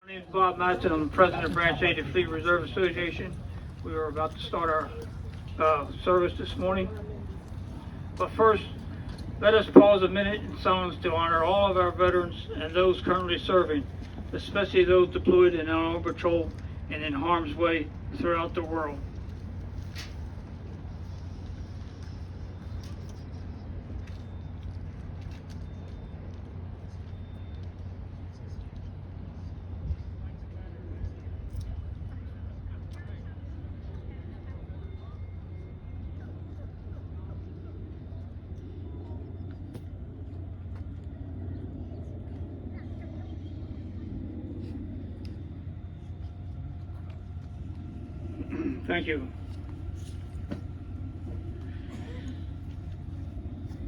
My name is Bob Matson. I'm the president of Branch 8 of the Fleet Reserve Association. We are about to start our service this morning. But first, let us pause a minute in silence to honor all of our veterans and those currently serving, especially those deployed in on patrol and in harm's way throughout the world. Thank you.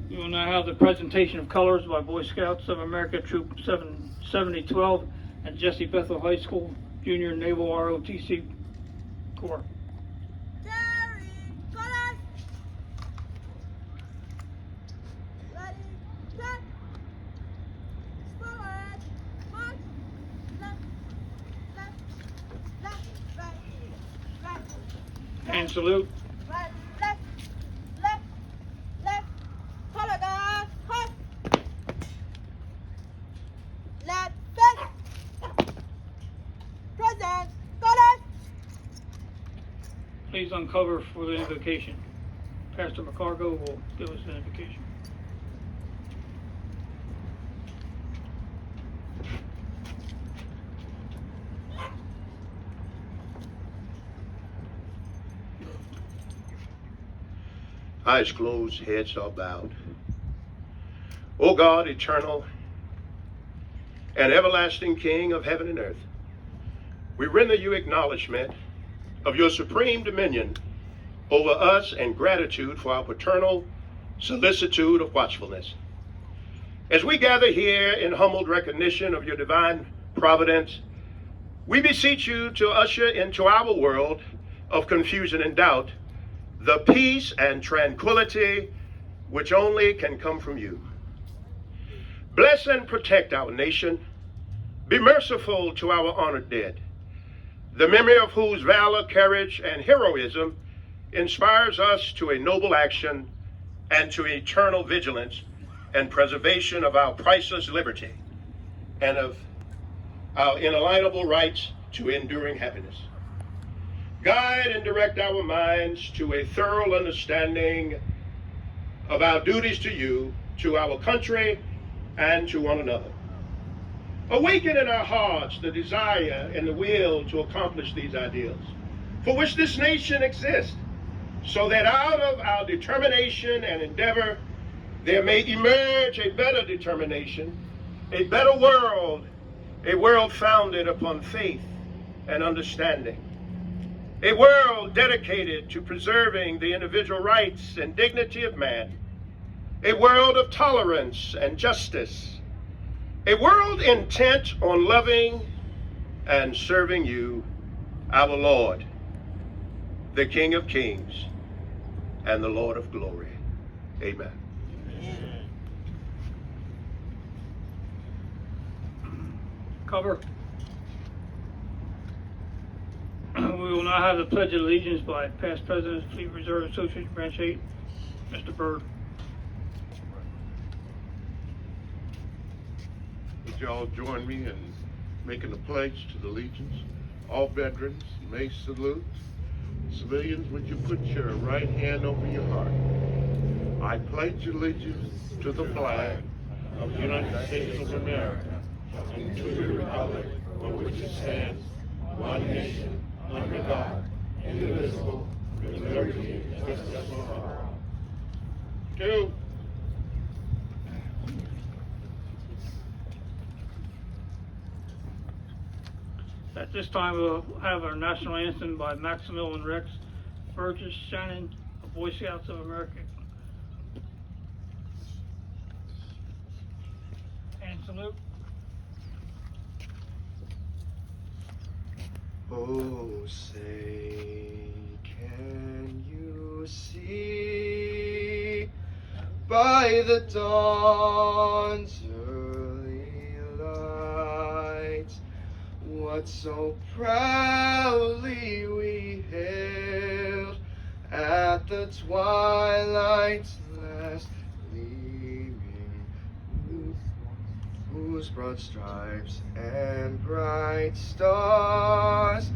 We will now have the presentation of colors by Boy Scouts of America Troop 7012 and Jesse Bethel High School Junior Naval ROTC Corps. And salute. Right, left, color guard, hot. Left, present, color. Please uncover for the invocation. Pastor McCargo will give us the invocation. Eyes closed, heads are bowed. O God, eternal and everlasting King of heaven and earth, we render you acknowledgement of your supreme dominion over us and gratitude for our paternal solicitude of watchfulness. As we gather here in humbled recognition of your divine providence, we beseech you to usher into our world of confusion and doubt the peace and tranquility which only can come from you. Bless and protect our nation. Be merciful to our honored dead, the memory of whose valor, courage, and heroism inspires us to a noble action and to eternal vigilance and preservation of our priceless liberty and of our inalienable rights to enduring happiness. Guide and direct our minds to a thorough understanding of our duties to you, to our country, and to one another. Awaken in our hearts the desire and the will to accomplish these ideals, for which this nation exists, so that out of our determination and endeavor, there may emerge a better determination, a better world, a world founded upon faith and understanding. A world dedicated to preserving the individual rights and dignity of man. A world of tolerance and justice. A world intent on loving and serving you, our Lord, the King of Kings and the Lord of Glory. Amen. Cover. We will now have the Pledge of Allegiance by past President of Fleet Reserve Association Branch 8, Mr. Byrd. Would y'all join me in making a pledge to the allegiance? All veterans may salute. Civilians, would you put your right hand over your heart? I pledge allegiance to the flag of the United States of America and to the republic for which it stands, one nation, under God, indivisible, with liberty and justice for all. 2. At this time, we'll have our national anthem by Maximilian Rex Burgess Shannon of Boy Scouts of America. And salute. Oh, say, can you see by the dawn's early light what so proudly we hailed at the twilight's last gleaming, whose broad stripes and bright stars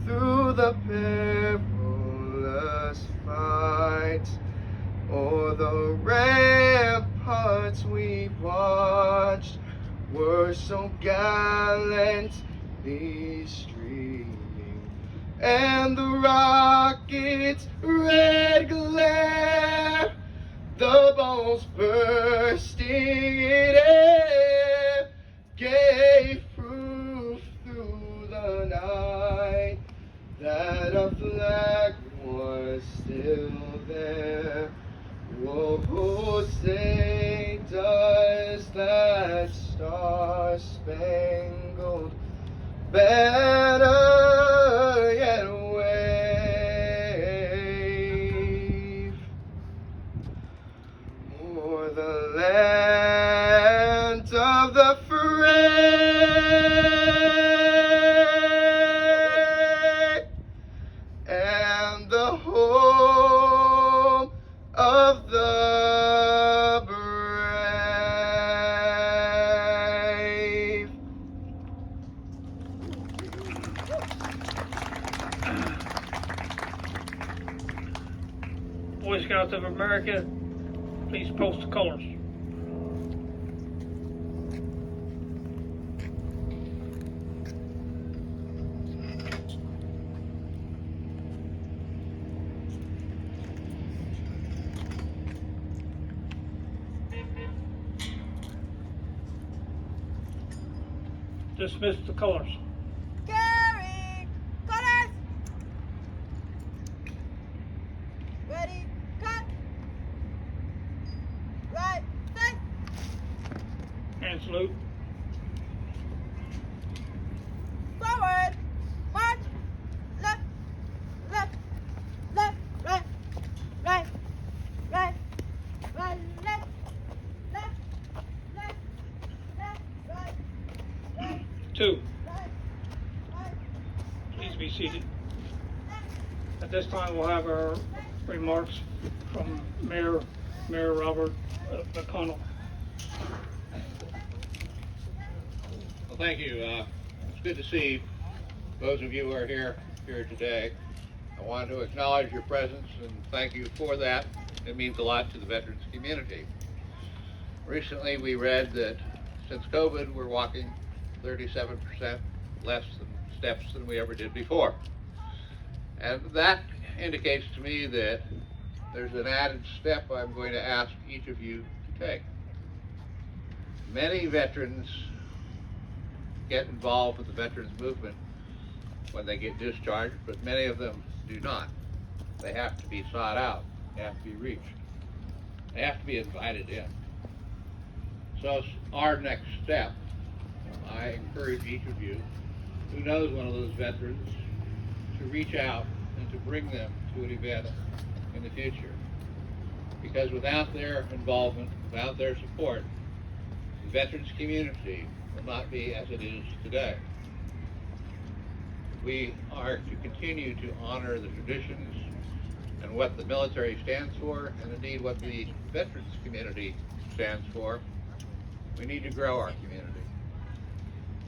through the perilous fight o'er the ramparts we watched were so gallantly streaming, and the rocket's red glare, the balls bursting in air, gave proof through the night that our flag was still there. Whoa, say does that star-spangled banner yet wave o'er the land of the free and the home of the brave. Boy Scouts of America, please post the colors. Dismiss the colors. Carry colors. Ready, cut. Right, set. Hand salute. Forward. March. Left, left, left, right, right, right, right, left, left, left, left, right, right, Two, right, right. please be seated. At this time, we'll have our remarks from Mayor Robert McConnell. Well, thank you. It's good to see those of you who are here today. I want to acknowledge your presence and thank you for that. It means a lot to the veterans community. Recently, we read that since COVID, we're walking 37% less steps than we ever did before. And that indicates to me that there's an added step I'm going to ask each of you to take. Many veterans get involved with the veterans movement when they get discharged, but many of them do not. They have to be sought out, they have to be reached, they have to be invited in. So it's our next step. I encourage each of you who knows one of those veterans to reach out and to bring them to an event in the future. Because without their involvement, without their support, the veterans community will not be as it is today. We are to continue to honor the traditions and what the military stands for, and indeed what the veterans community stands for. We need to grow our community.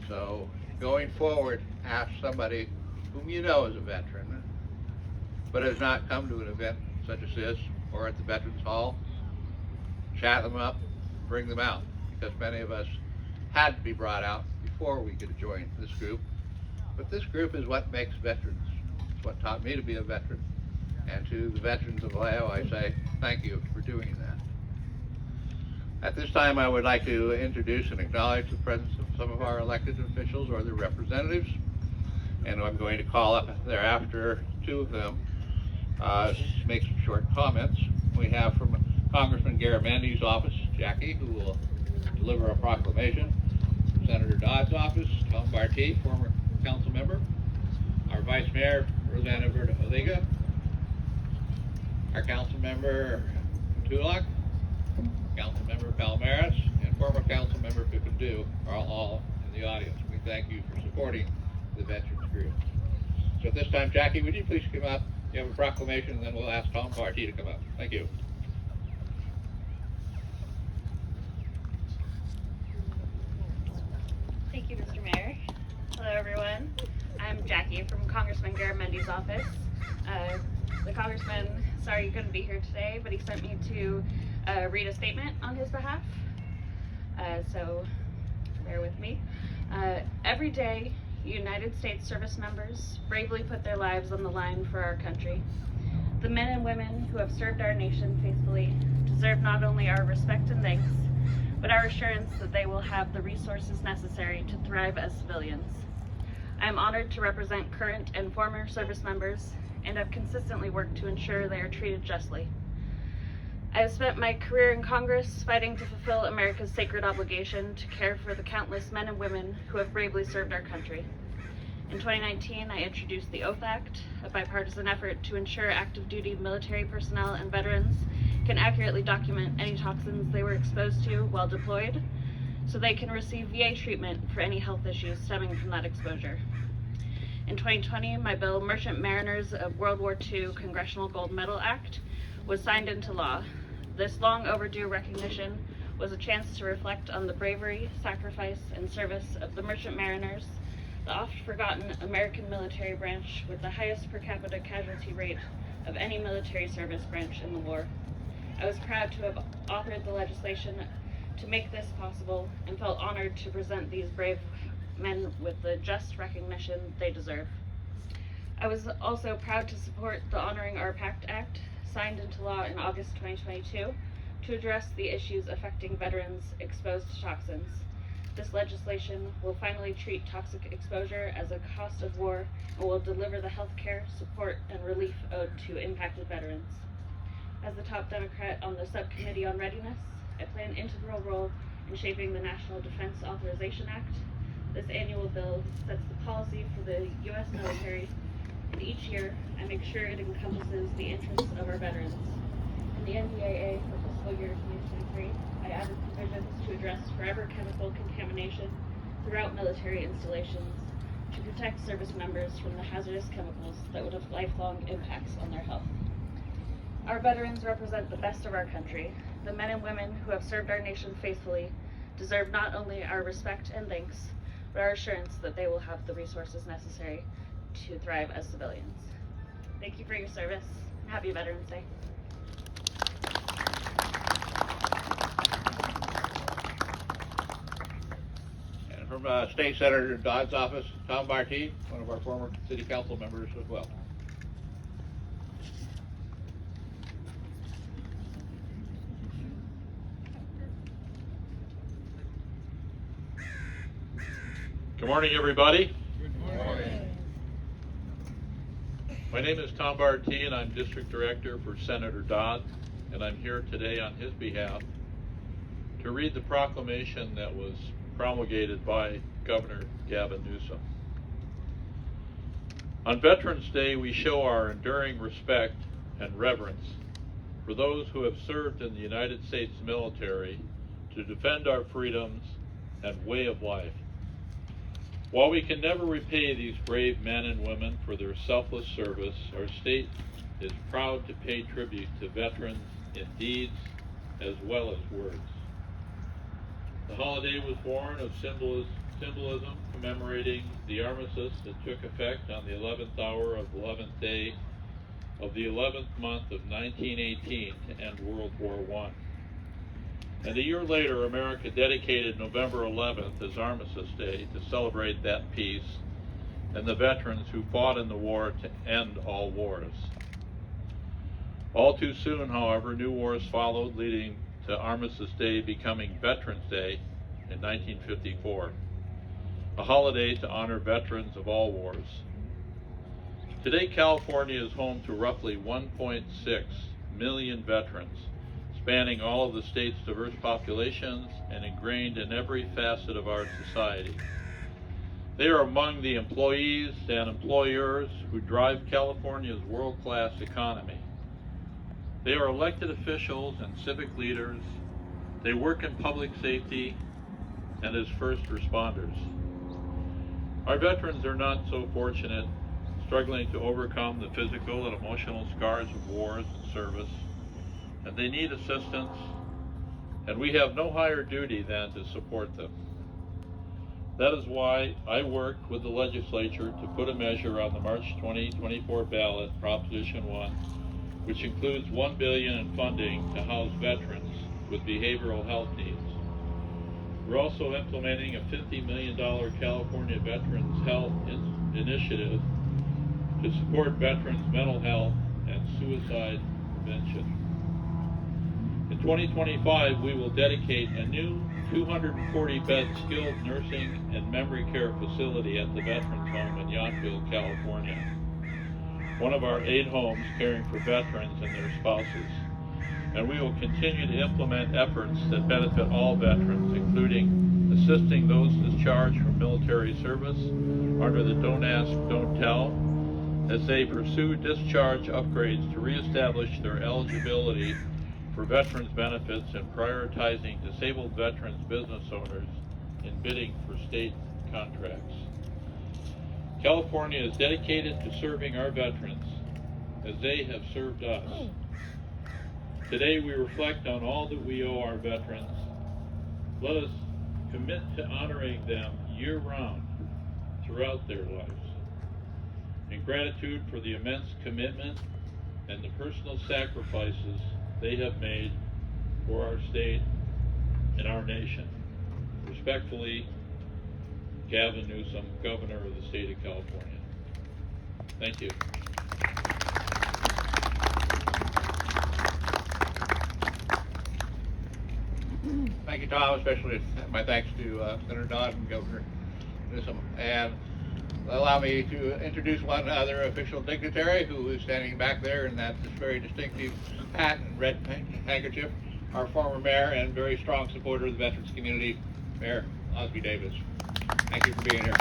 So going forward, ask somebody whom you know is a veteran, but has not come to an event such as this or at the Veterans Hall. Chat them up, bring them out, because many of us had to be brought out before we could join this group. But this group is what makes veterans. It's what taught me to be a veteran. And to the veterans of Vallejo, I say thank you for doing that. At this time, I would like to introduce and acknowledge the presence of some of our elected officials or their representatives. And I'm going to call up thereafter two of them to make some short comments. We have from Congressman Garamandi's office, Jackie, who will deliver a proclamation. From Senator Dodd's office, Tom Barty, former council member. Our Vice Mayor, Rosanna Verda-Oliga. Our Council Member Tulak. Council Member Palmares, and former Council Member Pippindu are all in the audience. We thank you for supporting the veterans group. So at this time, Jackie, would you please come up? You have a proclamation, and then we'll ask Tom Barty to come up. Thank you. Thank you, Mr. Mayor. Hello, everyone. I'm Jackie from Congressman Garamendi's office. The congressman, sorry you couldn't be here today, but he sent me to read a statement on his behalf. So bear with me. Every day, United States service members bravely put their lives on the line for our country. The men and women who have served our nation faithfully deserve not only our respect and thanks, but our assurance that they will have the resources necessary to thrive as civilians. I am honored to represent current and former service members and have consistently worked to ensure they are treated justly. I have spent my career in Congress fighting to fulfill America's sacred obligation to care for the countless men and women who have bravely served our country. In 2019, I introduced the Oath Act, a bipartisan effort to ensure active duty military personnel and veterans can accurately document any toxins they were exposed to while deployed, so they can receive VA treatment for any health issues stemming from that exposure. In 2020, my bill, Merchant Mariners of World War II Congressional Gold Medal Act, was signed into law. This long overdue recognition was a chance to reflect on the bravery, sacrifice, and service of the merchant mariners, the oft-forgotten American military branch with the highest per capita casualty rate of any military service branch in the war. I was proud to have authored the legislation to make this possible and felt honored to present these brave men with the just recognition they deserve. I was also proud to support the Honoring Our Pact Act, signed into law in August 2022, to address the issues affecting veterans exposed to toxins. This legislation will finally treat toxic exposure as a cost of war and will deliver the health care, support, and relief owed to impacted veterans. As the top Democrat on the Subcommittee on Readiness, I play an integral role in shaping the National Defense Authorization Act. This annual bill sets the policy for the U.S. military, and each year I make sure it encompasses the interests of our veterans. In the NDAA for fiscal year 2023, I added provisions to address forever chemical contamination throughout military installations to protect service members from the hazardous chemicals that would have lifelong impacts on their health. Our veterans represent the best of our country. The men and women who have served our nation faithfully deserve not only our respect and thanks, but our assurance that they will have the resources necessary to thrive as civilians. Thank you for your service. Happy Veterans Day. And from State Senator Dodd's office, Tom Barty, one of our former city council members as well. Good morning, everybody. Good morning. My name is Tom Barty, and I'm District Director for Senator Dodd, and I'm here today on his behalf to read the proclamation that was promulgated by Governor Gavin Newsom. On Veterans Day, we show our enduring respect and reverence for those who have served in the United States military to defend our freedoms and way of life. While we can never repay these brave men and women for their selfless service, our state is proud to pay tribute to veterans in deeds as well as words. The holiday was born of symbolism commemorating the armistice that took effect on the 11th hour of the 11th day of the 11th month of 1918 to end World War I. And a year later, America dedicated November 11th as Armistice Day to celebrate that peace and the veterans who fought in the war to end all wars. All too soon, however, new wars followed, leading to Armistice Day becoming Veterans Day in 1954, a holiday to honor veterans of all wars. Today, California is home to roughly 1.6 million veterans, spanning all of the state's diverse populations and ingrained in every facet of our society. They are among the employees and employers who drive California's world-class economy. They are elected officials and civic leaders. They work in public safety and as first responders. Our veterans are not so fortunate, struggling to overcome the physical and emotional scars of wars and service, and they need assistance, and we have no higher duty than to support them. That is why I worked with the legislature to put a measure on the March 2024 ballot, Proposition 1, which includes $1 billion in funding to house veterans with behavioral health needs. We're also implementing a $50 million California Veterans Health Initiative to support veterans' mental health and suicide prevention. In 2025, we will dedicate a new 240-bed skilled nursing and memory care facility at the Veterans Home in Yountville, California, one of our 8 homes caring for veterans and their spouses. And we will continue to implement efforts that benefit all veterans, including assisting those discharged from military service under the Don't Ask, Don't Tell, as they pursue discharge upgrades to reestablish their eligibility for veterans benefits and prioritizing disabled veterans business owners in bidding for state contracts. California is dedicated to serving our veterans as they have served us. Today we reflect on all that we owe our veterans. Let us commit to honoring them year-round throughout their lives. In gratitude for the immense commitment and the personal sacrifices they have made for our state and our nation. Respectfully, Gavin Newsom, Governor of the State of California. Thank you. Thank you, Tom, especially my thanks to Senator Dodd and Governor Newsom. And allow me to introduce one other official dignitary who is standing back there in that very distinctive hat and red handkerchief, our former mayor and very strong supporter of the veterans community, Mayor Osby Davis. Thank you for being here.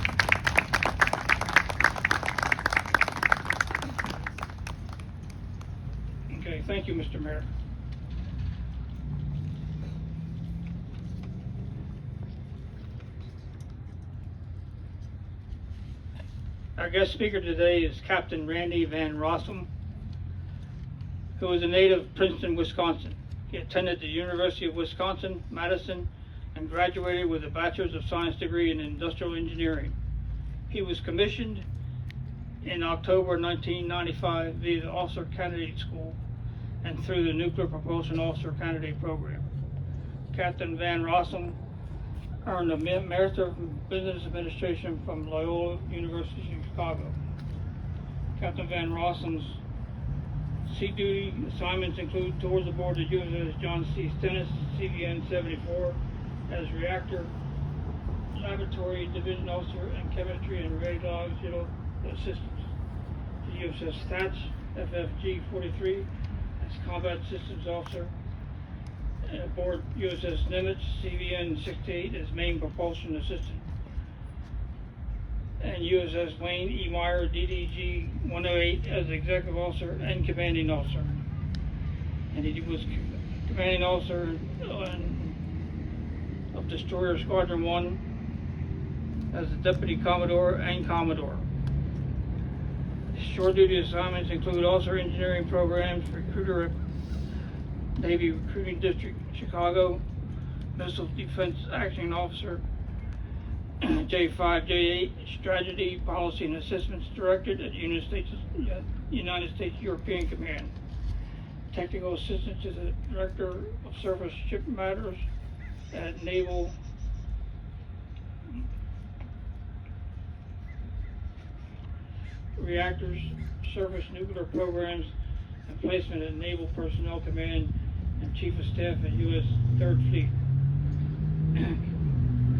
Okay, thank you, Mr. Mayor. Our guest speaker today is Captain Randy Van Rossum, who is a native of Princeton, Wisconsin. He attended the University of Wisconsin, Madison, and graduated with a Bachelor's of Science degree in Industrial Engineering. He was commissioned in October 1995 via the Officer Candidate School and through the Nuclear Propulsion Officer Candidate Program. Captain Van Rossum earned a Merit of Business Administration from Loyola University in Chicago. Captain Van Rossum's sea duty assignments include tours aboard the USS John C. Stennis, CVN 74, as reactor laboratory division officer and chemistry and radiological assistants. The USS Thatch, FFG 43, as combat systems officer. And aboard USS Nimitz, CVN 68, as main propulsion assistant. And USS Wayne E. Meyer, DDG 108, as executive officer and commanding officer. And he was commanding officer of Destroyer Squadron 1 as the Deputy Commodore and Commodore. Shore duty assignments include officer engineering programs, recruiter at Navy Recruiting District, Chicago, Missile Defense Action Officer, J5J8, Strategy, Policy and Assessments Directorate at United States European Command, Technical Assistant to the Director of Surface Ship Matters at Naval Reactors, Surface Nuclear Programs, and Placement at Naval Personnel Command and Chief of Staff at U.S. 3rd Fleet.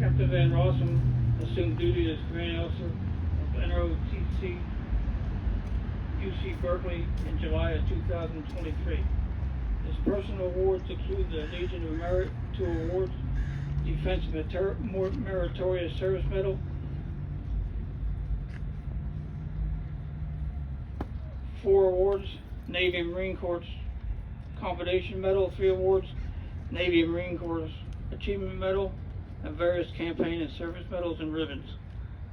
Captain Van Rossum assumed duty as commanding officer of NROTC UC Berkeley in July of 2023. His personal awards include the Legion of Merit, 2 awards, Defense Meritorious Service Medal, 4 awards, Navy and Marine Corps Commendation Medal, 3 awards, Navy and Marine Corps Achievement Medal, and various campaign and service medals and ribbons.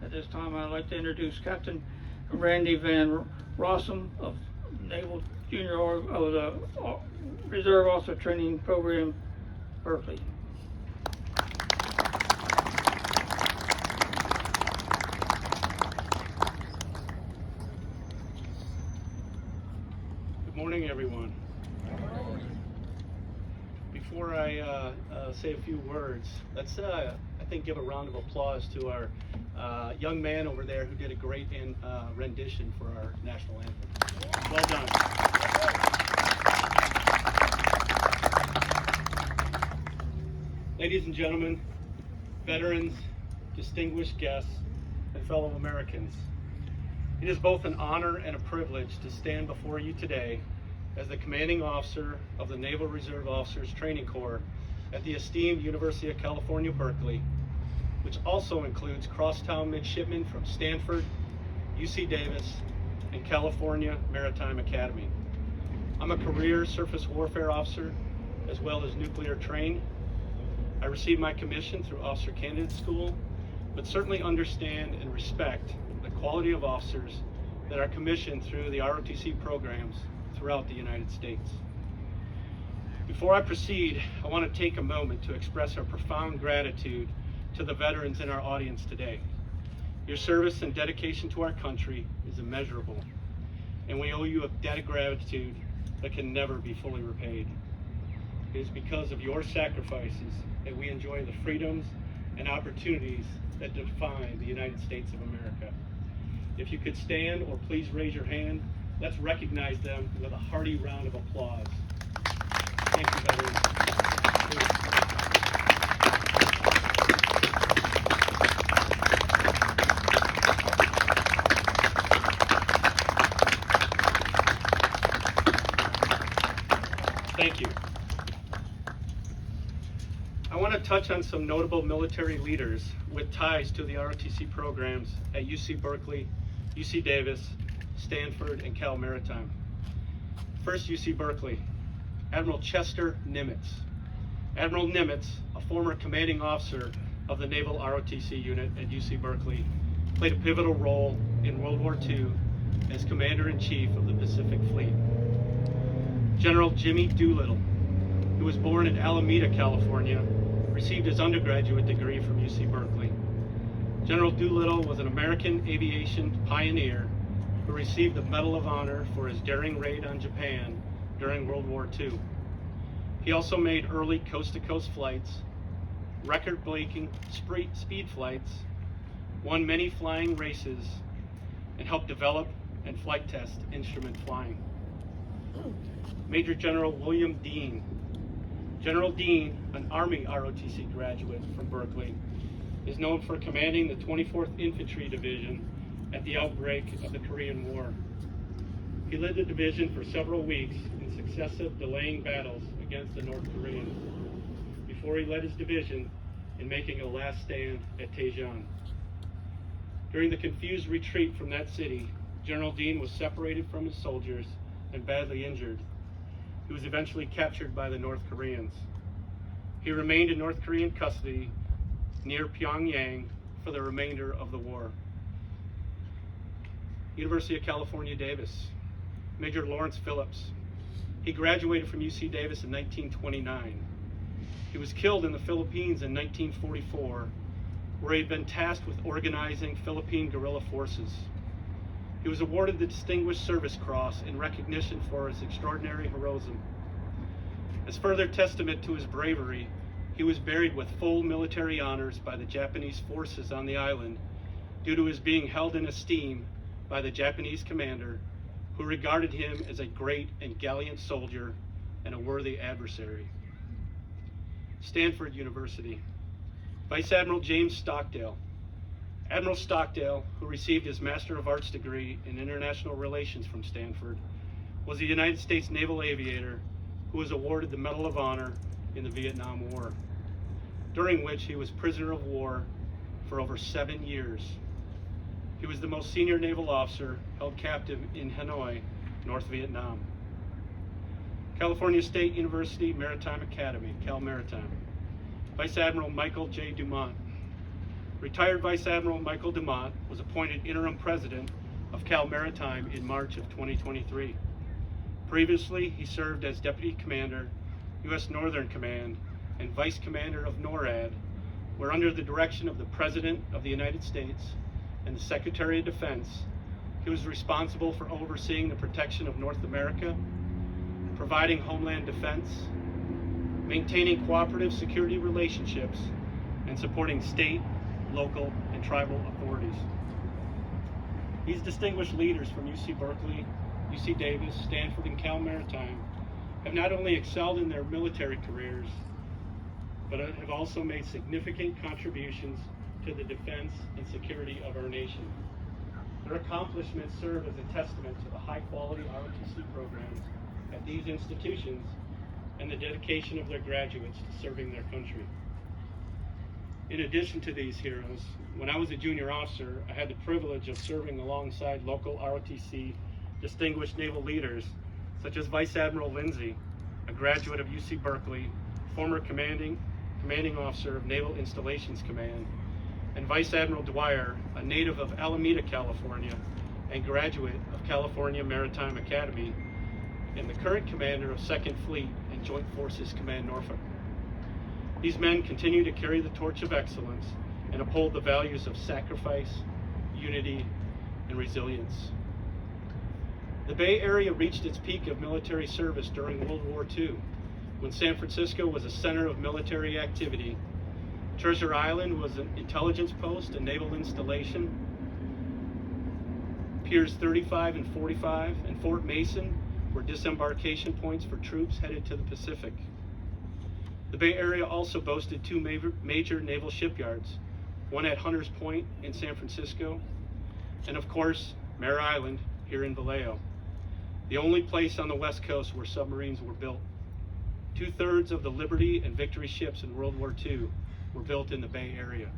At this time, I'd like to introduce Captain Randy Van Rossum of Naval Junior of the Reserve Officer Training Program, Berkeley. Good morning, everyone. Before I say a few words, let's, I think, give a round of applause to our young man over there who did a great rendition for our national anthem. Well done. Ladies and gentlemen, veterans, distinguished guests, and fellow Americans, it is both an honor and a privilege to stand before you today as the commanding officer of the Naval Reserve Officers Training Corps at the esteemed University of California, Berkeley, which also includes crosstown midshipmen from Stanford, UC Davis, and California Maritime Academy. I'm a career surface warfare officer as well as nuclear trained. I received my commission through Officer Candidate School, but certainly understand and respect the quality of officers that are commissioned through the ROTC programs throughout the United States. Before I proceed, I want to take a moment to express our profound gratitude to the veterans in our audience today. Your service and dedication to our country is immeasurable, and we owe you a debt of gratitude that can never be fully repaid. It is because of your sacrifices that we enjoy the freedoms and opportunities that define the United States of America. If you could stand or please raise your hand, let's recognize them with a hearty round of applause. Thank you, veterans. Thank you. I want to touch on some notable military leaders with ties to the ROTC programs at UC Berkeley, UC Davis, Stanford, and Cal Maritime. First, UC Berkeley, Admiral Chester Nimitz. Admiral Nimitz, a former commanding officer of the Naval ROTC unit at UC Berkeley, played a pivotal role in World War II as Commander-in-Chief of the Pacific Fleet. General Jimmy Doolittle, who was born in Alameda, California, received his undergraduate degree from UC Berkeley. General Doolittle was an American aviation pioneer who received the Medal of Honor for his daring raid on Japan during World War II. He also made early coast-to-coast flights, record-breaking speed flights, won many flying races, and helped develop and flight test instrument flying. Major General William Dean. General Dean, an Army ROTC graduate from Berkeley, is known for commanding the 24th Infantry Division at the outbreak of the Korean War. He led the division for several weeks in successive delaying battles against the North Koreans before he led his division in making a last stand at Daejeon. During the confused retreat from that city, General Dean was separated from his soldiers and badly injured. He was eventually captured by the North Koreans. He remained in North Korean custody near Pyongyang for the remainder of the war. University of California, Davis. Major Lawrence Phillips. He graduated from UC Davis in 1929. He was killed in the Philippines in 1944, where he had been tasked with organizing Philippine guerrilla forces. He was awarded the Distinguished Service Cross in recognition for his extraordinary heroism. As further testament to his bravery, he was buried with full military honors by the Japanese forces on the island due to his being held in esteem by the Japanese commander, who regarded him as a great and gallant soldier and a worthy adversary. Stanford University. Vice Admiral James Stockdale. Admiral Stockdale, who received his Master of Arts degree in International Relations from Stanford, was a United States naval aviator who was awarded the Medal of Honor in the Vietnam War, during which he was prisoner of war for over 7 years. He was the most senior naval officer held captive in Hanoi, North Vietnam. California State University Maritime Academy, Cal Maritime. Vice Admiral Michael J. Dumont. Retired Vice Admiral Michael DeMott was appointed interim president of Cal Maritime in March of 2023. Previously, he served as Deputy Commander, U.S. Northern Command, and Vice Commander of NORAD, where under the direction of the President of the United States and the Secretary of Defense, he was responsible for overseeing the protection of North America, providing homeland defense, maintaining cooperative security relationships, and supporting state, local, and tribal authorities. These distinguished leaders from UC Berkeley, UC Davis, Stanford, and Cal Maritime have not only excelled in their military careers, but have also made significant contributions to the defense and security of our nation. Their accomplishments serve as a testament to the high-quality ROTC programs at these institutions and the dedication of their graduates to serving their country. In addition to these heroes, when I was a junior officer, I had the privilege of serving alongside local ROTC distinguished naval leaders such as Vice Admiral Lindsay, a graduate of UC Berkeley, former commanding officer of Naval Installations Command, and Vice Admiral Dwyer, a native of Alameda, California, and graduate of California Maritime Academy, and the current commander of 2nd Fleet and Joint Forces Command Norfolk. These men continue to carry the torch of excellence and uphold the values of sacrifice, unity, and resilience. The Bay Area reached its peak of military service during World War II, when San Francisco was a center of military activity. Treasure Island was an intelligence post and naval installation. Piers 35 and 45 and Fort Mason were disembarkation points for troops headed to the Pacific. The Bay Area also boasted two major naval shipyards, one at Hunters Point in San Francisco, and of course, Mare Island here in Vallejo, the only place on the West Coast where submarines were built. 2/3 of the Liberty and Victory ships in World War II were built in the Bay Area.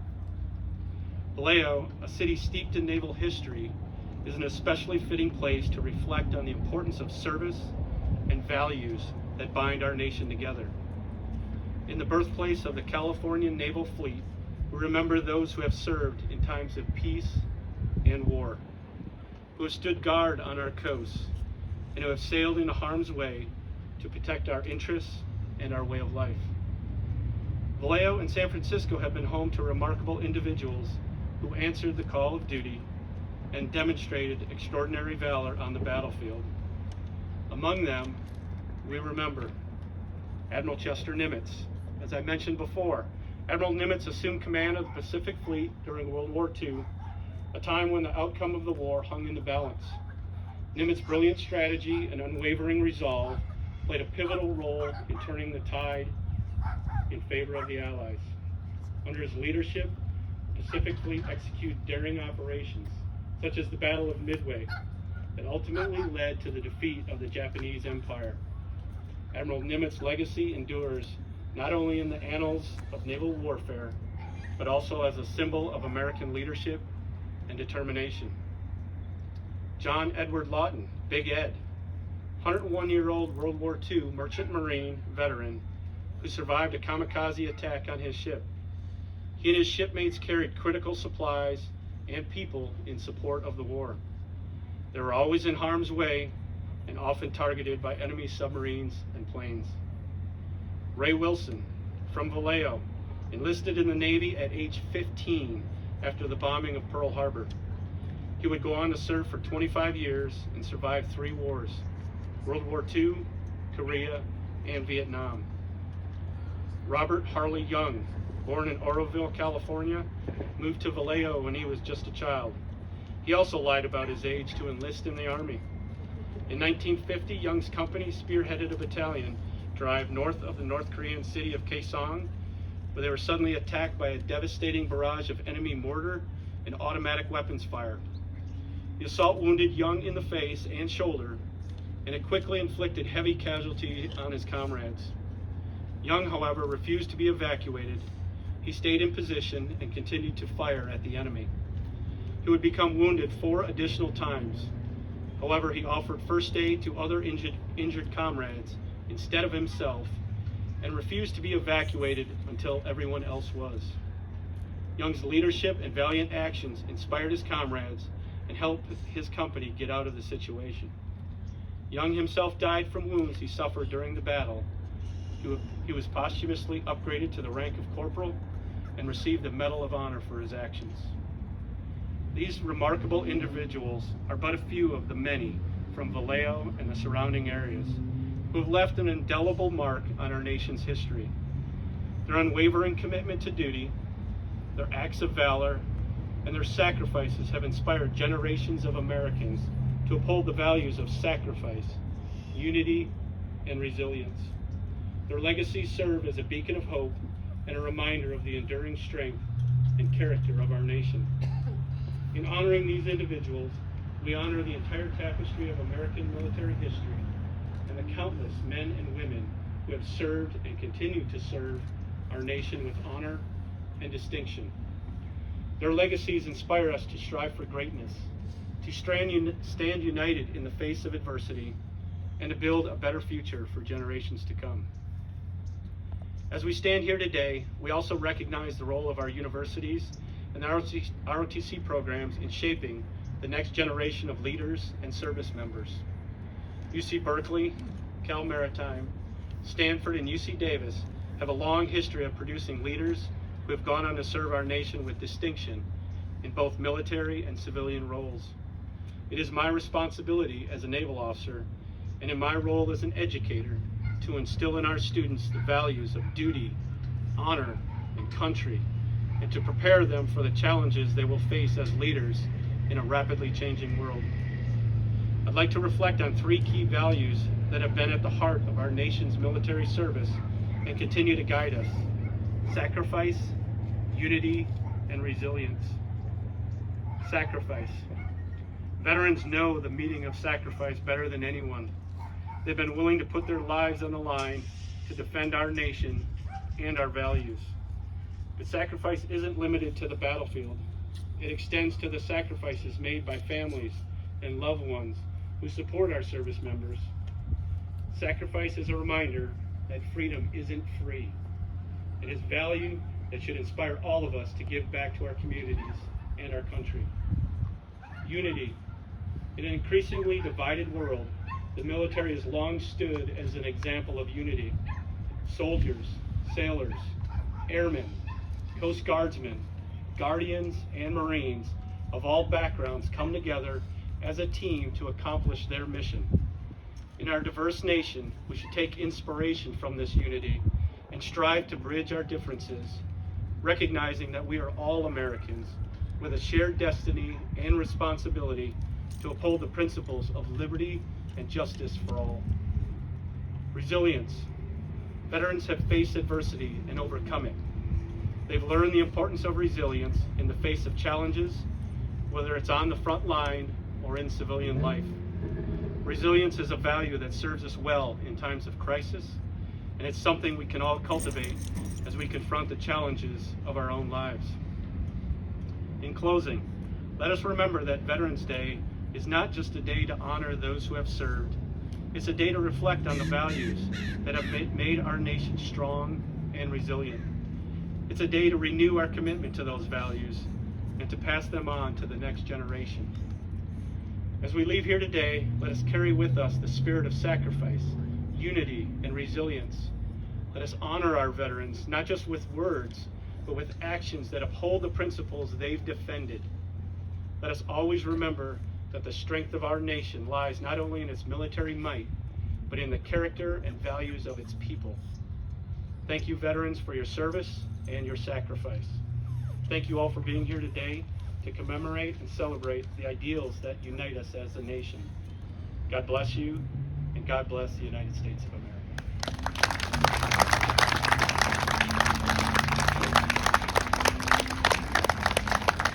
Vallejo, a city steeped in naval history, is an especially fitting place to reflect on the importance of service and values that bind our nation together. In the birthplace of the California Naval Fleet, we remember those who have served in times of peace and war, who have stood guard on our coasts, and who have sailed into harm's way to protect our interests and our way of life. Vallejo and San Francisco have been home to remarkable individuals who answered the call of duty and demonstrated extraordinary valor on the battlefield. Among them, we remember Admiral Chester Nimitz. As I mentioned before, Admiral Nimitz assumed command of the Pacific Fleet during World War II, a time when the outcome of the war hung in the balance. Nimitz's brilliant strategy and unwavering resolve played a pivotal role in turning the tide in favor of the Allies. Under his leadership, the Pacific Fleet executed daring operations, such as the Battle of Midway, that ultimately led to the defeat of the Japanese Empire. Admiral Nimitz's legacy endures not only in the annals of naval warfare, but also as a symbol of American leadership and determination. John Edward Lawton, Big Ed, 101-year-old World War II Merchant Marine veteran who survived a kamikaze attack on his ship. He and his shipmates carried critical supplies and people in support of the war. They were always in harm's way and often targeted by enemy submarines and planes. Ray Wilson, from Vallejo, enlisted in the Navy at age 15 after the bombing of Pearl Harbor. He would go on to serve for 25 years and survive 3 wars: World War II, Korea, and Vietnam. Robert Harley Young, born in Oroville, California, moved to Vallejo when he was just a child. He also lied about his age to enlist in the Army. In 1950, Young's company spearheaded a battalion drive north of the North Korean city of Kaesong, where they were suddenly attacked by a devastating barrage of enemy mortar and automatic weapons fire. The assault wounded Young in the face and shoulder, and it quickly inflicted heavy casualties on his comrades. Young, however, refused to be evacuated. He stayed in position and continued to fire at the enemy. He would become wounded 4 additional times. However, he offered first aid to other injured comrades instead of himself, and refused to be evacuated until everyone else was. Young's leadership and valiant actions inspired his comrades and helped his company get out of the situation. Young himself died from wounds he suffered during the battle. He was posthumously upgraded to the rank of corporal and received the Medal of Honor for his actions. These remarkable individuals are but a few of the many from Vallejo and the surrounding areas who have left an indelible mark on our nation's history. Their unwavering commitment to duty, their acts of valor, and their sacrifices have inspired generations of Americans to uphold the values of sacrifice, unity, and resilience. Their legacies serve as a beacon of hope and a reminder of the enduring strength and character of our nation. In honoring these individuals, we honor the entire tapestry of American military history and the countless men and women who have served and continue to serve our nation with honor and distinction. Their legacies inspire us to strive for greatness, to stand united in the face of adversity, and to build a better future for generations to come. As we stand here today, we also recognize the role of our universities and ROTC programs in shaping the next generation of leaders and service members. UC Berkeley, Cal Maritime, Stanford, and UC Davis have a long history of producing leaders who have gone on to serve our nation with distinction in both military and civilian roles. It is my responsibility as a naval officer and in my role as an educator to instill in our students the values of duty, honor, and country, and to prepare them for the challenges they will face as leaders in a rapidly changing world. I'd like to reflect on 3 key values that have been at the heart of our nation's military service and continue to guide us: sacrifice, unity, and resilience. Sacrifice. Veterans know the meaning of sacrifice better than anyone. They've been willing to put their lives on the line to defend our nation and our values. But sacrifice isn't limited to the battlefield. It extends to the sacrifices made by families and loved ones who support our service members. Sacrifice is a reminder that freedom isn't free. It is value that should inspire all of us to give back to our communities and our country. Unity. In an increasingly divided world, the military has long stood as an example of unity. Soldiers, sailors, airmen, Coast Guardsmen, Guardians, and Marines of all backgrounds come together as a team to accomplish their mission. In our diverse nation, we should take inspiration from this unity and strive to bridge our differences, recognizing that we are all Americans with a shared destiny and responsibility to uphold the principles of liberty and justice for all. Resilience. Veterans have faced adversity and overcome it. They've learned the importance of resilience in the face of challenges, whether it's on the front line or in civilian life. Resilience is a value that serves us well in times of crisis, and it's something we can all cultivate as we confront the challenges of our own lives. In closing, let us remember that Veterans Day is not just a day to honor those who have served. It's a day to reflect on the values that have made our nation strong and resilient. It's a day to renew our commitment to those values and to pass them on to the next generation. As we leave here today, let us carry with us the spirit of sacrifice, unity, and resilience. Let us honor our veterans, not just with words, but with actions that uphold the principles they've defended. Let us always remember that the strength of our nation lies not only in its military might, but in the character and values of its people. Thank you, veterans, for your service and your sacrifice. Thank you all for being here today to commemorate and celebrate the ideals that unite us as a nation. God bless you, and God bless the United States of America.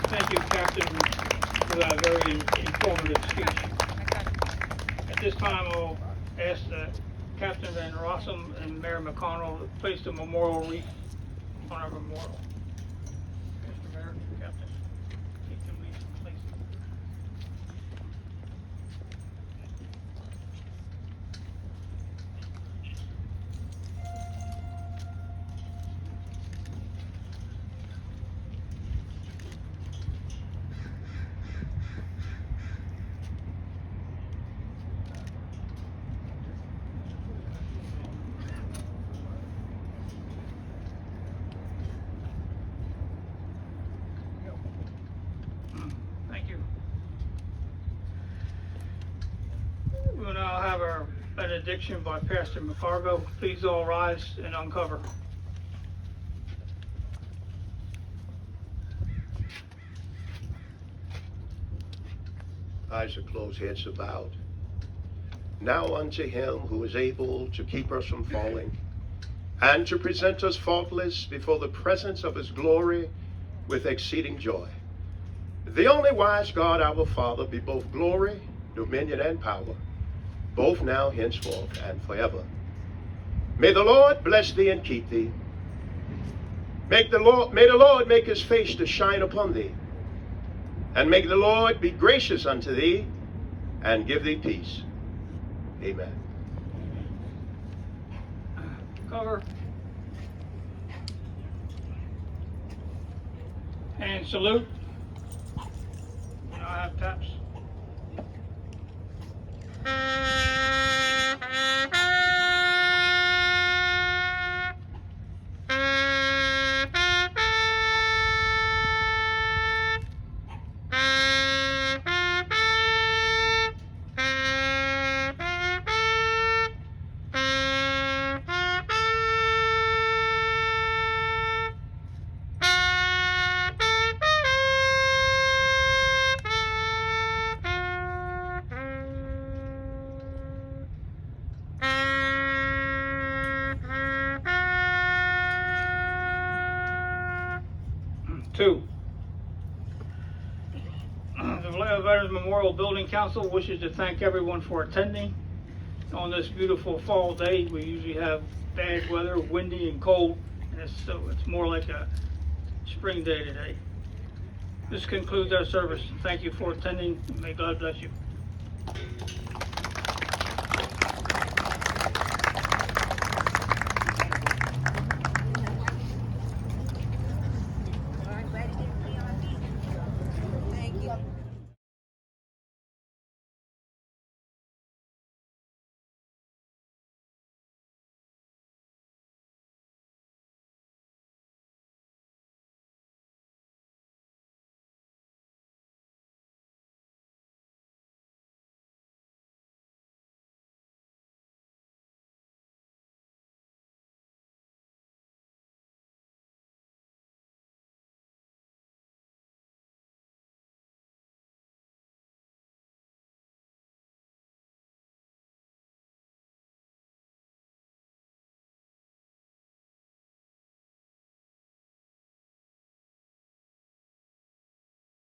Thank you, Captain, for that very informative speech. At this time, I'll ask Captain Van Rossum and Mayor McConnell to place the memorial wreath on our memorial. Mr. Mayor, Captain, take the wreath and place it. have our benediction by Pastor McCargo. Please all rise and uncover. Eyes are closed, heads are bowed. Now unto him who is able to keep us from falling and to present us faultless before the presence of his glory with exceeding joy. The only wise God, our Father, be both glory, dominion, and power, both now, henceforth, and forever. May the Lord bless thee and keep thee. May the Lord make his face to shine upon thee, and make the Lord be gracious unto thee, and give thee peace. Amen. Cover. And salute. And I have taps. Two. The Vallejo Veterans Memorial Building Council wishes to thank everyone for attending on this beautiful fall day. We usually have bad weather, windy and cold, and it's more like a spring day today. This concludes our service. Thank you for attending. May God bless you.